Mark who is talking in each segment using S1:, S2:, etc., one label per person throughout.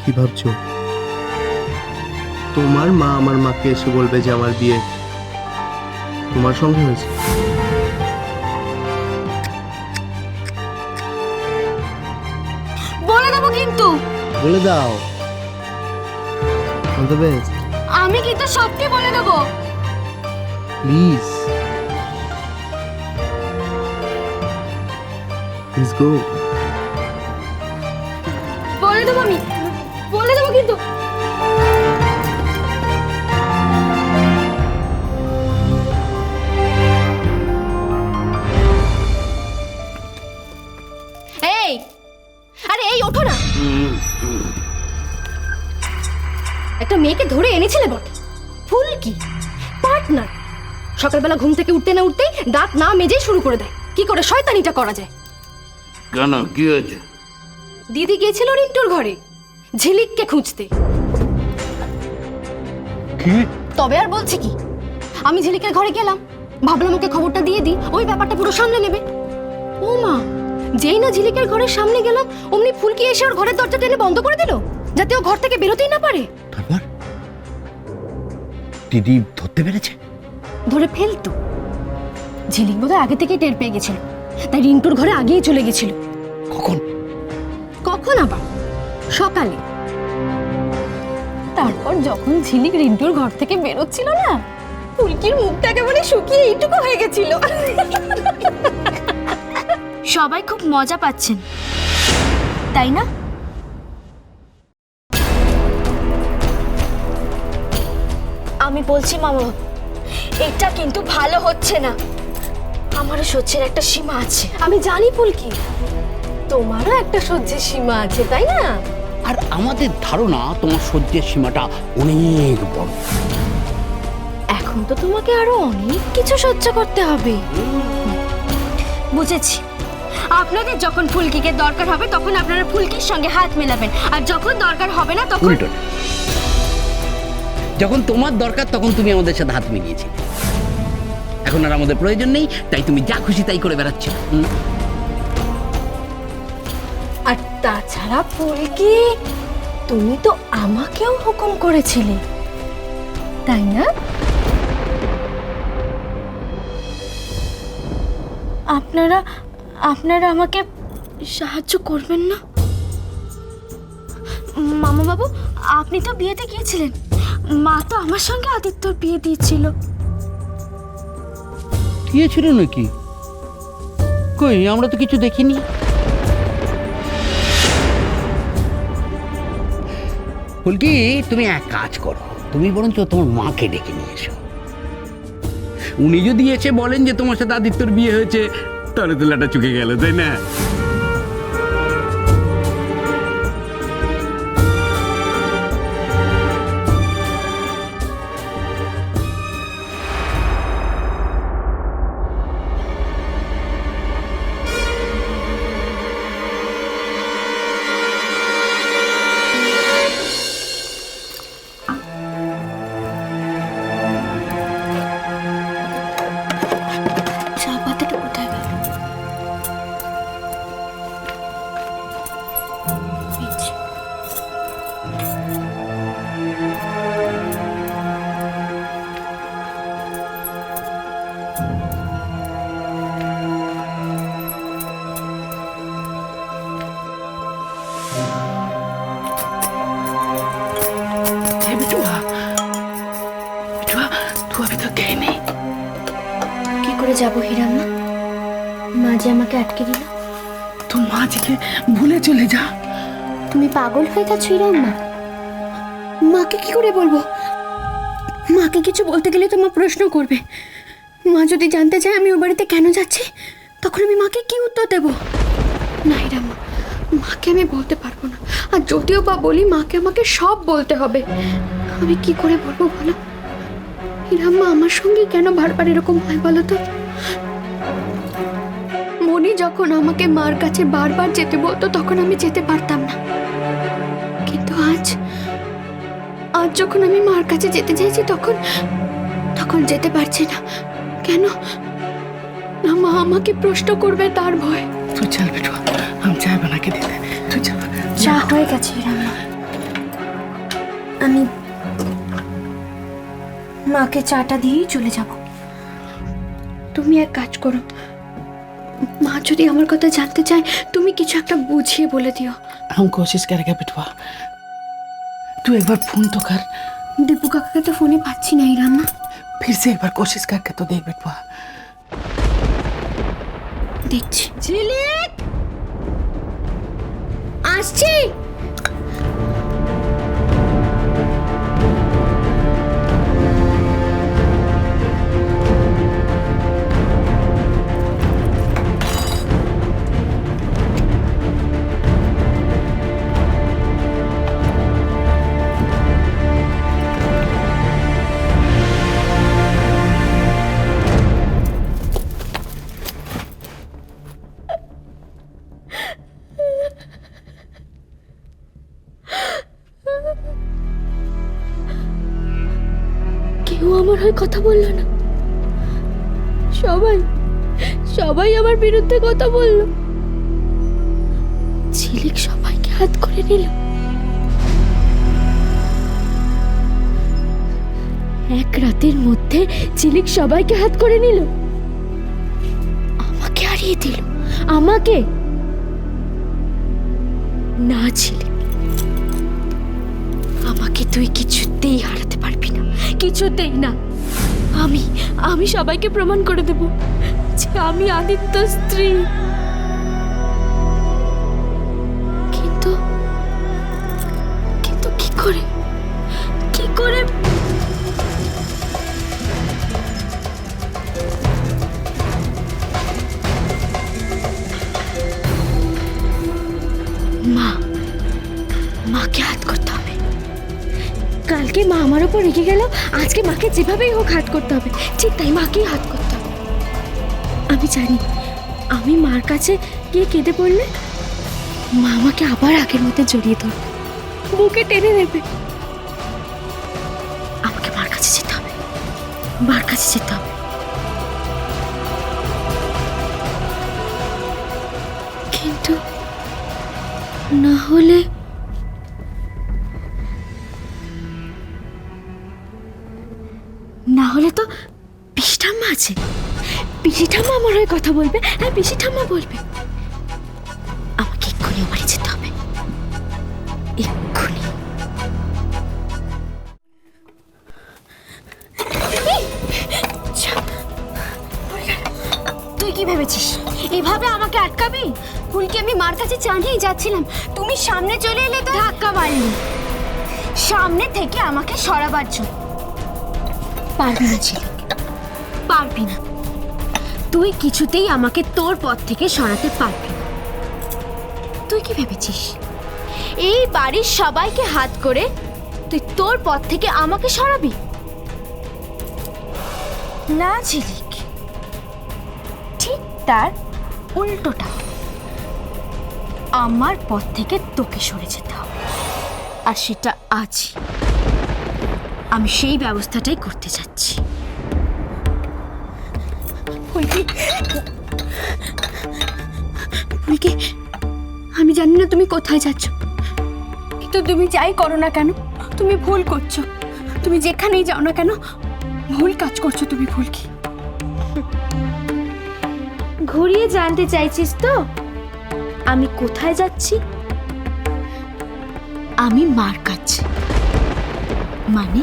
S1: কি ভাবছো? তোমার মা আমার মাকে এসে বলবে যে আমার বিয়ে তোমার সঙ্গে হয়েছে?
S2: বলে দেবো কিন্তু।
S1: বলে দাও। All the best.
S2: আমি কিন্তু সত্যি বলে দেবো।
S1: Please please go.
S2: বলে দেবো আমি, বলে দেবো কিন্তু। এই, আরে এই ওঠো না। একটা মেয়েকে ধরে এনেছিলে বটে, ফুলকি পার্টনার। সকালবেলা ঘুম থেকে উঠতে না উঠতেই দাঁত না মেজেই শুরু করে দেয়। কি করে শয়তানিটা করা যায়?
S3: কেন, কি হয়েছে?
S2: দিদি গিয়েছিল রিন্টুর ঘরে ঝিলিককে খুঁজতে।
S1: কি?
S2: তবে আর বলছি কি, আমি ঝিলিকের ঘরে গেলাম, ভাবলাম ওকে খবরটা দিয়ে দিই, ওই ব্যাপারটা পুরো সামলে নেবে। ও মা, যেই না ঝিলিকের ঘরের সামনে গেলাম, অমনি ফুলকি এসে ওর ঘরের দরজা টেনে বন্ধ করে দিল, যাতে ও ঘর থেকে বেরোতেই না পারে।
S3: তারপর দিদি ধরতে পেরেছে?
S2: ধরে ফেলতো। ঝিলিক বোধহয় আগে থেকেই টের পেয়ে গেছিল, তাই রিন্টুর ঘরে আগেই চলে গেছিল।
S3: কখন?
S2: কখন আবার? সকালে। তারপর যখন ঝিলিক রিন্টুর ঘর থেকে বেরোচ্ছিল না, ফুলকির মুখটা একেবারে শুকিয়ে এইটুকু হয়ে গেছিল।
S4: সবাই খুব মজা পাচ্ছেন, তাই না? আমি বলছি মামা, এটা কিন্তু ভালো হচ্ছে না। আমারও সহ্যের একটা সীমা আছে।
S2: আমি জানি ফুলকি, তোমারও একটা সহ্যের সীমা আছে, তাই না?
S3: আর আমাদের ধারণা তোমার সহ্যের সীমাটা অনেক বড়।
S2: এখন তো তোমাকে আরো অনেক কিছু সহ্য করতে হবে।
S4: বুঝেছি, আপনাদের যখন ফুলকিকে দরকার হবে তখন আপনারা ফুলকির সঙ্গে হাত মেলাবেন, আর যখন দরকার হবে না তখন
S3: উল্টো। যখন তোমার দরকার তখন তুমি আমাদের সাথে হাত মিলিয়েছিলে, এখন আর আমাদের প্রয়োজন নেই, তাই তুমি যা খুশি তাই করে বেড়াচ্ছ।
S2: আর তাছাড়া ফুলকি, তুমি তো আমাকেও হুকুম করেছিলে, তাই না?
S4: আপনারা আমাকে সাহায্য করবেন না? মামা বাবু, আপনি তো বিয়েতে গিয়েছিলেন, মা তো আমার সঙ্গে আদিত্যর বিয়ে দিয়েছিল।
S3: দিয়েছিল নাকি? কই, আমরা তো কিছু দেখিনি। ফুলকি, তুমি এক কাজ করো, তুমি বরঞ্চ তোমার মাকে ডেকে নিয়ে এসো। উনি যদি এসে বলেন যে তোমার সাথে আদিত্যর বিয়ে হয়েছে, তাহলে তো লাটা চুকে গেল, তাই না?
S4: চা পাতাটা কোথায় গেল? এই যে। কি করে যাবো হিরাম্মা? মা যে আমাকে আটকে দিল।
S5: তো মা থেকে ভুলে চলে যা।
S4: তুমি পাগল হয়ে গেছো হিরাম্মা?
S2: মাকে কি করে বলবো? মাকে কিছু বলতে গেলে তো মা প্রশ্ন করবে। মা যদি জানতে চায় আমি ও বাড়িতে কেন যাচ্ছি, তখন আমি মাকে কি উত্তর দেব? না হিরাম্মা, মাকে আমি বলতে পারবো না। আর যদিও বা বলি, মাকে আমাকে সব বলতে হবে। আমি কি করে বলবো বলো? হিরাম্মা, আমার সঙ্গে কেন বারবার এরকম হয় বলো তো? মনি যখন আমাকে মার কাছে বারবার যেতে বলতো, তখন আমি যেতে পারতাম না। কিন্তু আজ যখন আমি মার কাছে যেতে চাইছি, তখন যেতে পারছি না। কেন? না, মা আমাকে প্রশ্ন করবে তার ভয়।
S5: তুই চল বেটুয়া, हम चाय बना के देते। তুই যা।
S4: চা হয়ে গেছে হিরাম্মা।
S2: আমি মাকে চাটা দিয়েই চলে যাব। তুমি এক কাজ করো, মা যদি আমার কথা জানতে চায় তুমি কিছু একটা বুঝিয়ে বলে দিও।
S5: हम कोशिश करेंगे बिटवा। तू एक बार फोन तो कर।
S2: দীপু কাকাকে তো ফোনে পাচ্ছি না এই রান্না।
S5: फिर से एक बार कोशिश करके तो देख बिटवा।
S2: দেখছি। ঝিলিক আসছি। কেউ আমার হয়ে কথা বললো না, সবাই সবাই আমার বিরুদ্ধে কথা বললো। ঝিলিক সবাইকে হাত করে নিল। এক রাতের মধ্যে ঝিলিক সবাইকে হাত করে নিল, আমাকে হারিয়ে দিল। আমাকে না ঝিলিক, আমাকে তুই কিছুতেই হারাতে পারবি না, কিছুতেই না। আমি সবাইকে প্রমাণ করে দেব যে আমি আদিত্য স্ত্রী। কিন্তু কিন্তু কি করে মাকে হাত করতে হবে। কালকে মা আমার উপর রেগে গেল, আজকে মাকে যেভাবেই হোক হাত করতে হবে। ঠিক তাই মাকেই হাত করতে হবে। আমি জানি আমি মার কাছে গিয়ে কেঁদে পড়লে মা আমাকে আবার আগের মতো জড়িয়ে ধরবে, বুকে টেনে নেবে। আমাকে মার কাছে যেতে হবে, মার কাছে যেতে হবে। কিন্তু না হলে তো পিসি ঠাম্মা আছে, পিসি ঠাম্মা আমার হয়ে কথা বলবে। হ্যাঁ, পিসি ঠাম্মা বলবে। আমাকে এক্ষুনি ও বাড়ি যেতে হবে, এক্ষুনি। তুই কি ভেবেছিস এভাবে আমাকে আটকাবি? ফুলকে আমি মার কাছে চালিয়ে যাচ্ছিলাম, তুমি সামনে চলে এলে তো ধাক্কা মারলি। সামনে থেকে আমাকে সরাবার জন্য পারবি না ঝিলিক, পারবি না। তুই কিছুতেই আমাকে তোর পথ থেকে সরাতে পারবি না। তুই কি ভেবেছিস এই বাড়ির সবাইকে হাত করে তুই তোর পথ থেকে আমাকে সরাবি? না ঝিলিক, ঠিক তার উল্টোটা। আমার পথ থেকে তোকে সরে যেতে হবে, আর সেটা আজই। আমি সেই ব্যবস্থাটাই করতে যাচ্ছি। ফুলকি, আমি জানি না তুমি কোথায় যাচ্ছ, কিন্তু তুমি যাই করো না কেন তুমি ভুল করছো। তুমি যেখানেই যাও না কেন ভুল কাজ করছো তুমি, ফুলকি। ঘুরিয়ে জানতে চাইছিস তো আমি কোথায় যাচ্ছি? আমি মার কাছে, মানে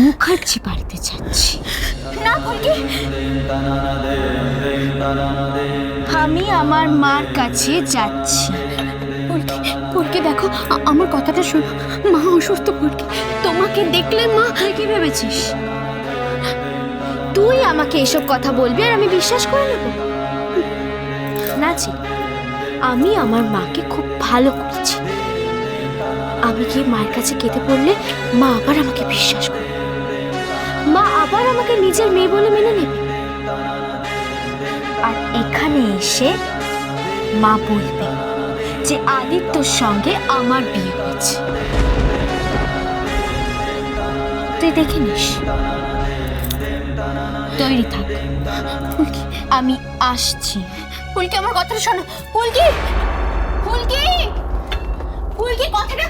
S2: মুখার্জি বাড়িতে যাচ্ছি। না ফুলকি, আমি আমার মার কাছে যাচ্ছি। ফুলকি দেখো, আমার কথাটা শোনো, মা অসুস্থ। ফুলকি, তোমাকে দেখলে মা। তুই কি ভেবেছিস তুই আমাকে এসব কথা বলবি আর আমি বিশ্বাস করে নেব? না জি, আমি আমার মাকে খুব ভালো করেছি। আমি গিয়ে মায়ের কাছে কেঁদে পড়লে মা আবার আমাকে বিশ্বাস করবে, মা আবার আমাকে নিজের মেয়ে বলে মেনে নেবে। আর এখানে এসে মা বলবে যে আদিত্যর সঙ্গে আমার বিয়ে হয়েছে। তুই দেখে নিস, তৈরি থাক। ফুলকি, আমি আসছি। ফুলকি, আমার কথাটা শোনো। ফুলকি, ফুলকি, ফুলকি, কথাটা